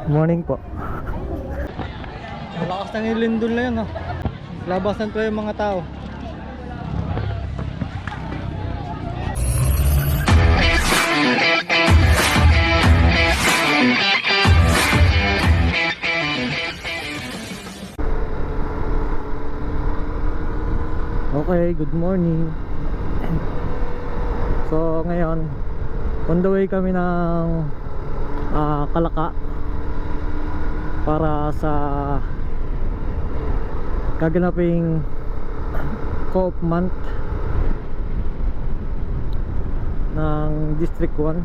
Morning po. Malakas ng ilindol na yun, ha. Labasan pa yung mga tao. Okay, good morning. So ngayon, on the way kami ng Kalaka para sa gaganaping Co-op month ng District 1.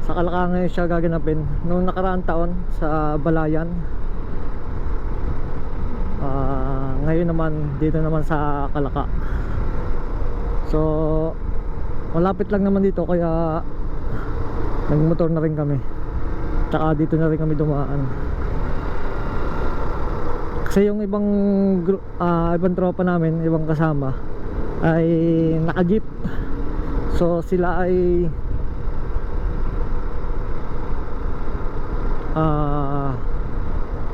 Sa Kalaka ngayon siya gaganapin. Noong nakaraang taon sa Balayan, ngayon naman dito naman sa Kalaka. So malapit lang naman dito, kaya nagmotor na rin kami, tsaka dito na rin kami dumaan. Kasi yung ibang tropa namin, ibang kasama ay naka-jeep. So sila ay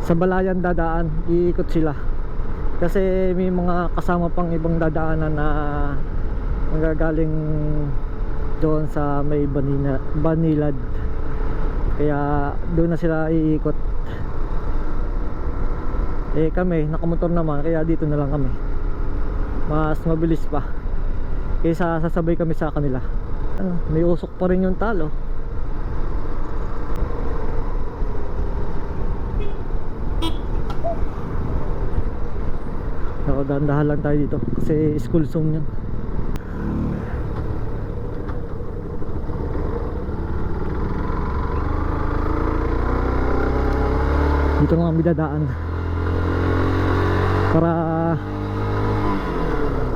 sa Balayan dadaan, iikot sila. Kasi may mga kasama pang ibang dadaanan na magagaling doon sa may Banilad, kaya doon na sila iikot. Eh kami nakamotor naman, kaya dito na lang kami. Mas mabilis pa kaysa sasabay kami sa kanila. May usok pa rin yung talo. So dahan-dahan lang tayo dito kasi school zone yun. Dito nga kami dadaan para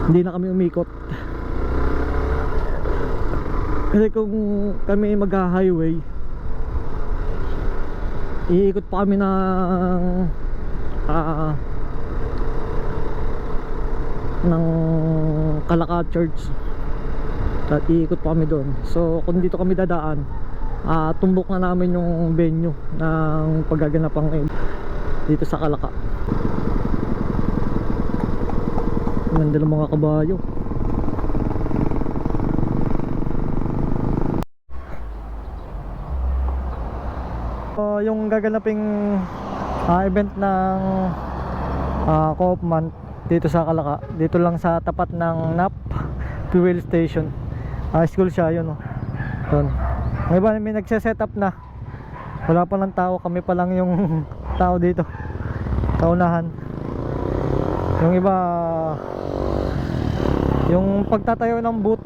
hindi na kami umikot. Kasi kung kami mag-highway, iikot pa kami ng Kalaka Church at iikot pa kami doon. So kung dito kami dadaan, tumbok na namin yung venue ng paggaganapang dito sa Kalaka. Ganda ng mga kabayo. Yung gaganaping event ng Co-op month dito sa Kalaka, dito lang sa tapat ng NAP fuel station. School siya yun, doon. May nagse-set up na. Wala pa ng tao, kami pa lang yung tao dito sa unahan. Yung iba, yung pagtatayo ng booth,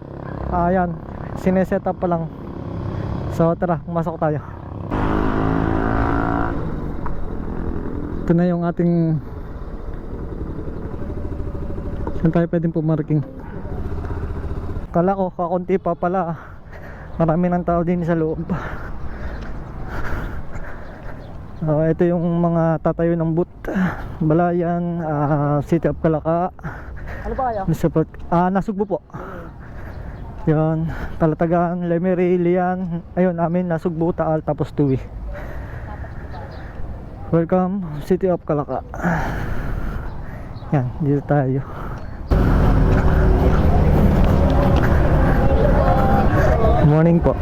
ayan, sineset up pa lang. So tara, masok tayo. Ito na yung ating, saan tayo pwedeng pumarking. Kala ko kakunti pa pala, marami ng tao din sa loob. Ito yung mga tatayo ng booth. Balayan, City of Kalaka. Ano ba kayo? Nasugbo po. Yan, Talatagan, Lemery, Lian. Ayun, amin Nasugbo, Taal, tapos Tuwi. Welcome City of Kalaka. Yan, dito tayo. Morning po.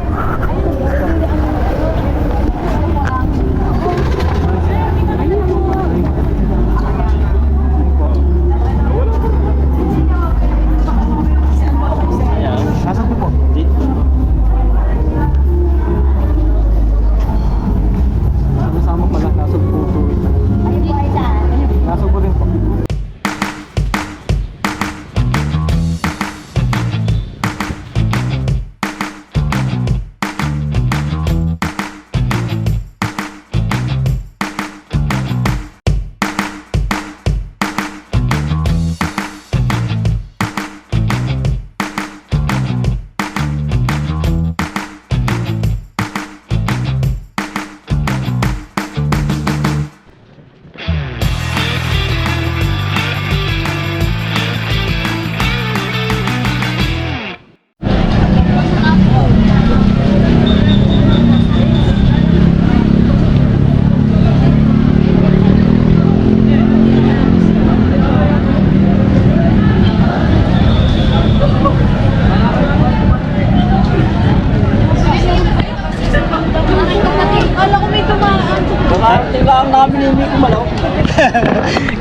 Kakarating lang namin hindi ko malaw.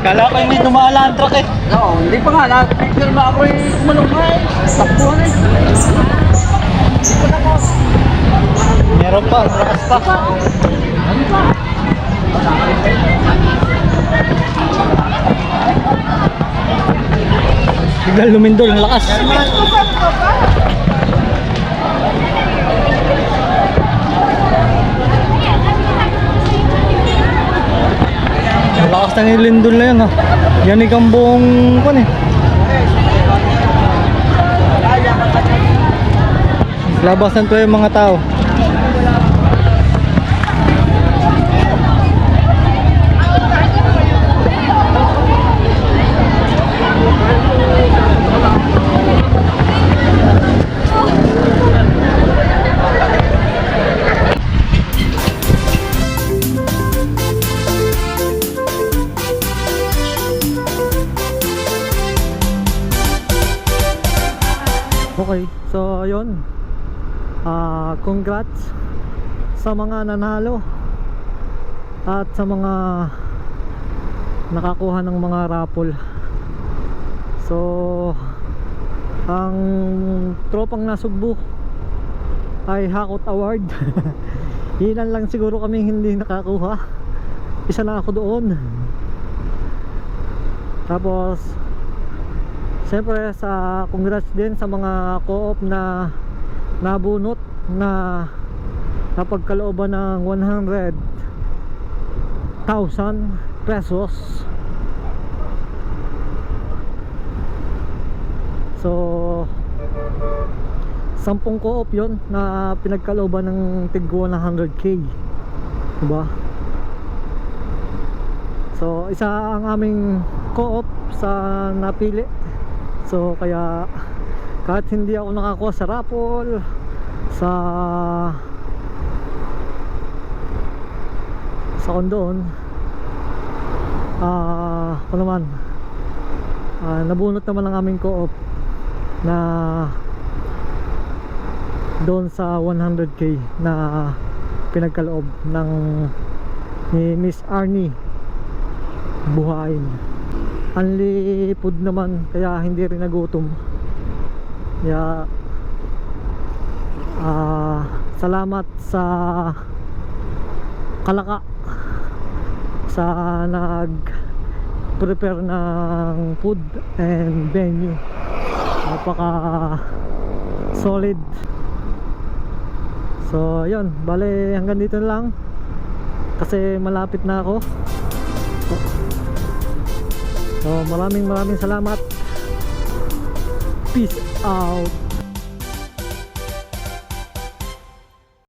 Kala ko may dumaan truck eh. Oo, hindi pa nga. Nag-picture na ako yung kumalong nga eh. Takbuhan eh. Meron pa, lakas pa. Biglang lumindol, ang lakas. Ang lakas ng ilindol na yun ha. Yanig ang buong kan eh. Labasan to yung mga tao. Okay, so yun. Congrats sa mga nanalo at sa mga nakakuha ng mga raffle. So ang tropang nasugbo ay Hakot Award. Ilan lang siguro kami hindi nakakuha. Isa na ako doon. Tapos siyempre sa congrats din sa mga co-op na nabunot na napagkalooban ng 100,000 pesos. So 10 co-op yun na pinagkalooban ng tig 100k, diba? So isa ang aming co-op sa napili. So kaya kahit hindi ako nakakuha sa raffle, sa kondoon, ako naman nabunot naman ang aming co-op na doon sa 100k na pinagkaloob ng ni Miss Arnie Buhain. Only food naman, kaya hindi rin nagutom. Kaya salamat sa Kalaka sa nag-prepare ng food and venue. Napaka solid. So yun, bale hanggang dito na lang kasi malapit na ako. So maraming salamat. Peace out.